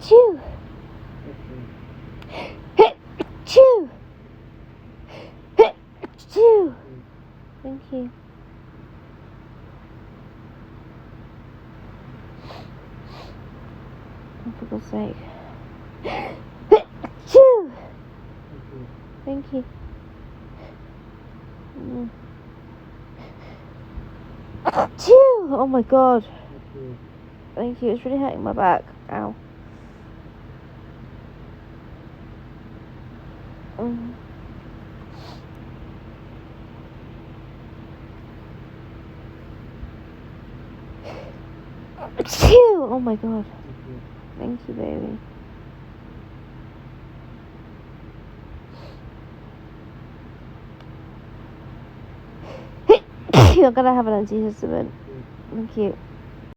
Chew. Chew. Chew. Thank you. Oh, for God's sake. Chew. Thank you. Chew. Oh my God. Thank you. It's really hurting my back. Ow. Chew. Oh my God. Thank you, baby. You're gonna have an antihistamine. Thank you.